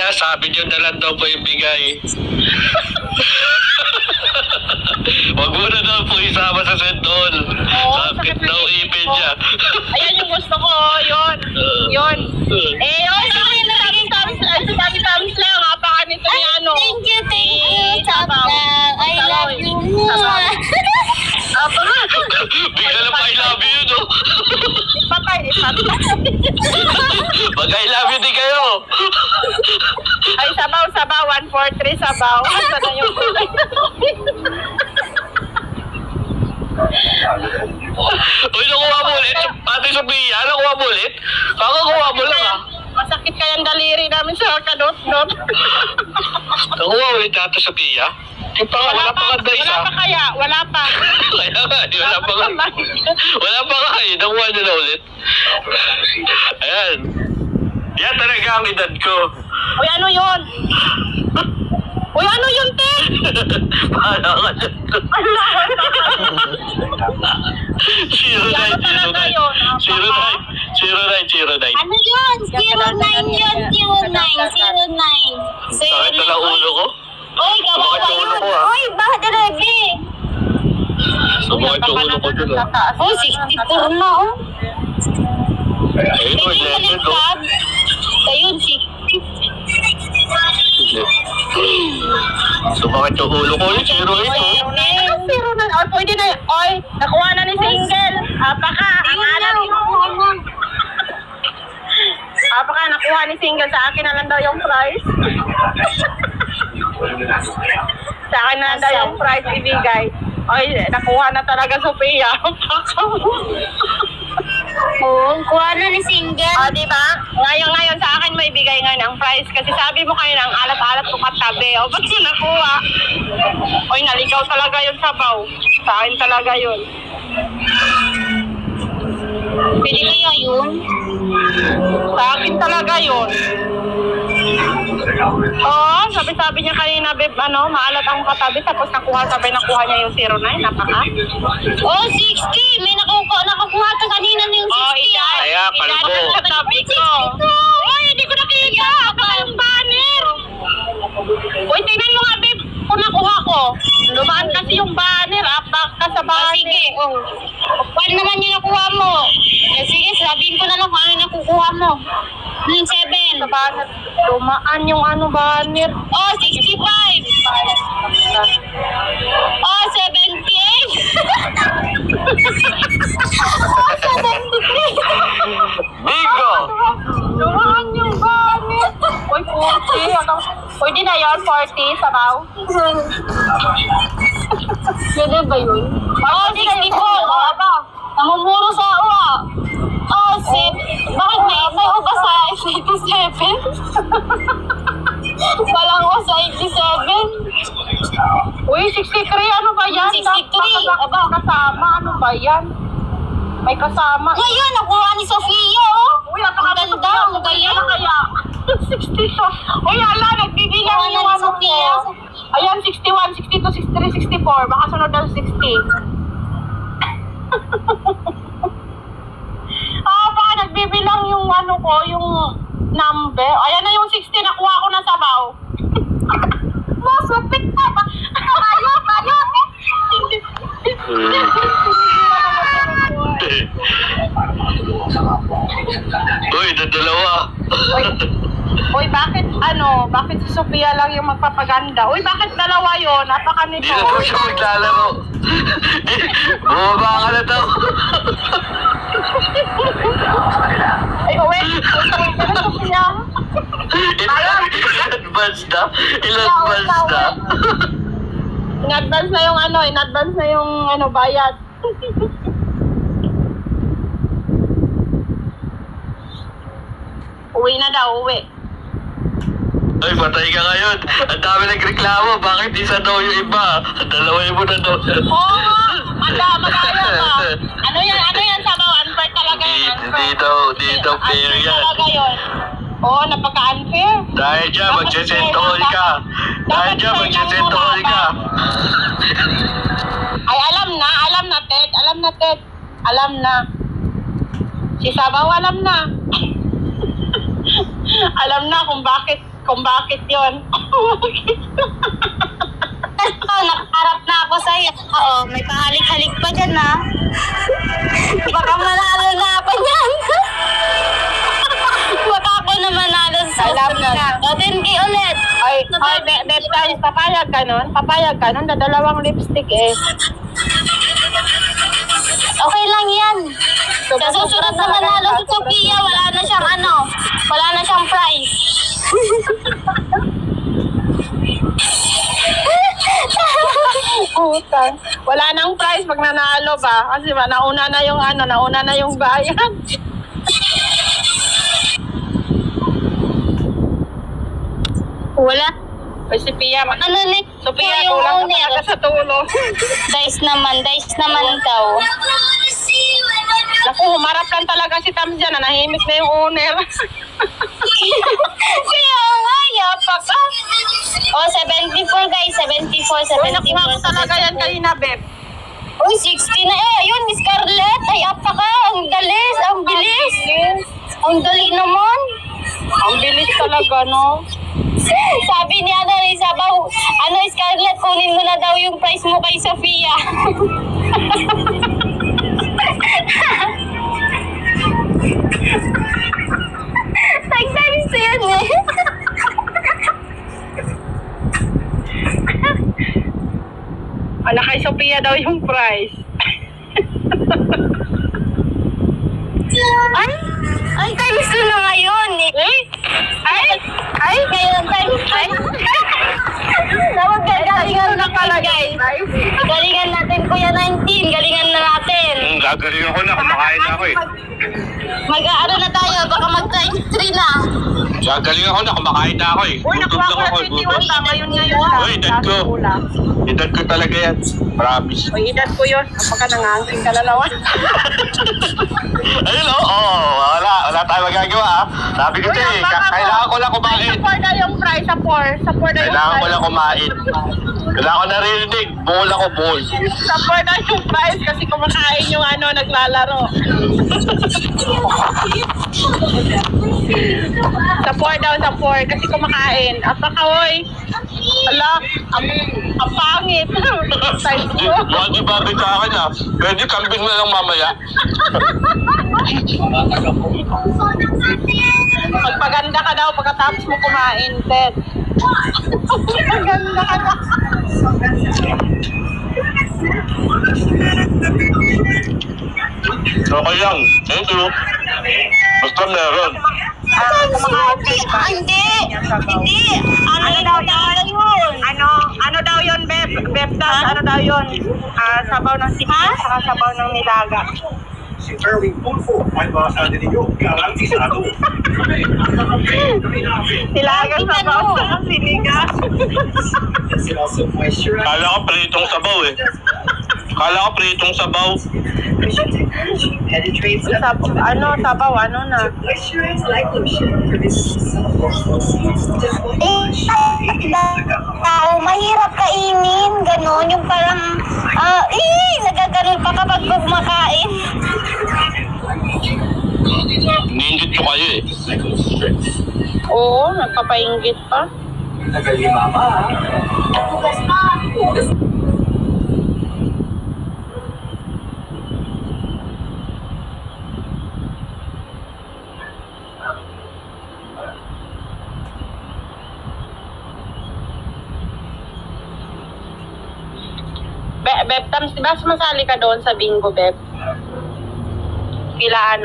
niya, sabi niyo na lang daw po yung bigay. Wag mo na daw po isama sa sentol. Sakit daw ipin niya. Ayan yung gusto ko, yun. Yun. Eh, yun, sabi lang, apaka nito ni ano. Thank you. Sabaw. I love you. Apaka. Bigla na pa I love you, no? Patay. Mag I love you din kayo. Ay, sabaw, 143 sabaw. Asa na yung Uy, nakuha mo ulit. Ate Sophia, nakuha mo ulit? Kakakuha mo lang, ah. Masakit kayang daliri namin sa kadot-dot. Nakuha ulit Ate Sophia? Wala pa ka isa. Wala pa kaya, wala pa. Kaya nga, wala pa ka. Wala pa ka eh. Nakuha niyo na ulit. Ayan. Yan talaga ang edad ko. Uy, ano yun? Uy, ano yun, te? Paano ka dyan? Ano talaga yun? 09. Ano yun? 09 yun. 09. Sakit na lang ulo ko. Oy, kawawa Sumakit yung ulo yun. ko, ah. Oy, bakit talaga? Sumakit yung ulo ko dun, ah. Oy, 64 na, oh. Ayun, Hindi legend, ulit no? tab. Ayun, 60. Sumakit yung ulo ko. 08, oh. Pero na, oy, pwede na, oy, nakuha na ni single. Apaka, ang alam mo. Apaka, nakuha ni single, sa akin na lang daw yung price. Sa akin na lang daw yung price ibigay. Oy, nakuha na talaga Sophia. Oo, kuha na ni single. Ah, di ba? Ngayon sa akin may bigay ngayon ang price kasi sabi mo kayo ng alat-alat ko katabi. O, ba't yun nakuha? Oy, naligaw talaga yun sabaw. Sa akin talaga yun. Pwede kaya yun? Sa akin talaga yun. Oo, sabi niya kanina, babe, ano, maalat ang katabi, tapos nakuha niya yung 09, napaka. Oh, 60. May nakakuha ka kanina na yung 60. Oh, ilan? Kaya, kalbo. Ilan ang katabi ko? Uy, hindi ko nakita. Baka yung banner. Uy, tingnan mo nga, babe, kung nakuha ko. Lumaan kasi yung banner, apak ka sa Oh, banner. sige. Oh. Paano naman yung nakuha mo? Eh, sige, sabihin ko na lang kung ano yung nakukuha mo. 7. Sa banner. Lumaan yung ano banner. Oh, 65. Oh, 78. Oh, 73. Bingo! Lumaan yung banner. Uy, 40. Pwede na yun, 40, sabaw. Pwede ba yun? Oh, 64. Oh, aba. Namumuro sa uwa. Oh, bakit may uba sa 87? Walang uba sa 87. Uy, 63, ano ba yan? 63, Aba, kasama, ano ba yan? May kasama. Ngayon, nakuha ni Sofia, oh. Uy, ang ganda, ang galing. Ano kaya? 60 to. Uy, ala, nagbibilang Wala yung ni ano Sophia. ko. Ayan, 61, 62, 63, 64. Baka sunod daw 60. Baka nagbibilang yung ano ko, yung number. Ayan na yung 60, nakuha ko na sabaw. Masupit pa ba? Tayo. Uy, dalawa. Uy, bakit si Sophia lang yung magpapaganda? Uy, bakit dalawa yun? Napaka nito. Hindi na daw siya maglalaro. Bumaba ka na daw. Ay, uwi. Uwi ka na, Sophia. In-advance na. In-advance na yung bayad. Uwi na daw, uwi. Ay, patay ka ngayon. Ang dami nagreklamo. Bakit isa daw yung iba? Dalawa mo na daw. Oo nga! Magkaya ka. Ano yan, sabaw? Unfair talaga yan. Dito, fair Unfair yan. talaga yun. Oo, napaka-unfair. Dahil dyan, magsisentol ka. Ay, alam na, Ted. Alam na. Si Sabaw, alam na. Alam na kung bakit yon. Nakaharap na ako sa'yo. Oo, may pahalik-halik pa dyan, ha? Baka manalo na ako niyan. Baka ako na manalo sa Alam susunod. na. O, 10K ulit. Ay, Bebtams, papayag ka nun? Papayag ka nun? Dadalawang lipstick eh. Okay lang yan. Sa susunod na manalo si Sophia, wala na siyang prize. Utang. Wala nang prize pag nanalo ba? Kasi ba, nauna na yung bayan. Wala. Ay, si Pia, Ano ni? Sophia, yung kulang owner. ka talaga sa tulong. Dice naman daw. Naku, humarap lang talaga si Tam dyan, nahimik na yung owner. Kaya nga, yapa ka. O, 74 guys, 74. Uy, nakuha ko talaga yan kanina, Beb. Uy, 60 na eh. Ayun, Miss Scarlett. Ay, apa ka. Ang dalis, ang bilis. Ang dali naman. Ang bilis talaga, no? Sabi ni Sabaw, Scarlett, kunin mo na daw yung prize mo kay Sophia. Nagsalis na yan eh. Kay Sophia daw yung prize. Ay, times 2 na ngayon eh. Ay, ngayon times 5. Galingan na pala guys. Galingan natin Kuya 19. Galingan na natin. Gagaling ako na, kumakain na ako eh. Mag-aaro na tayo. Baka mag-times 3 na. Gagaling ako na, kumakain na ako eh. Uy, Gutom nakuha lang ko na ako eh, gutom. 21 ba? Ngayon. Uy, edad ko. Edad ko talaga yan. Promise. Uy, edad ko yun. Kapag nangangking ka lalawan. Ayun o, wala tayong magagawa ha. Sabi ko eh, kailangan ko lang kumain. Support na yung price, support na yung Kailangan ko price. lang kumain. Kailangan ko naririnig. Buhol ako, buhol. Support na yung price kasi kumakain yung naglalaro. Support kasi kumakain. Asa ka, hoy? Ala, ang pangit. Size ko. Mukhang di bagay sa akin ha. Pwede kambing na lang mamaya. Magpaganda ka daw pagkatapos mo kumain, Ted. Magpaganda ka daw. Okay lang. Thank you. Basta meron. Hindi. Ano daw yun? Ano daw yun, Beb? Beb daw, ano daw yun? Sabaw ng sika, saka sabaw ng nilaga. Si Erwin Pulfo ay bahagi ninyo garantisado. Nilaga, sabaw, saka sinigang. It also moisturizes Kala ko pritong sabaw eh. Kala ko pritong sabaw. penetrates Sabaw, na? moisturize like lotion for this Tao, mahirap kainin. Ganon, yung parang, nagaganon pa kapag kumakain. Nindit ko kayo eh. Oo, nagpapainggit pa. Nagalimama. Tugas na. Beb, Tams, di ba sumasali ka doon sa bingo, Beb? Pila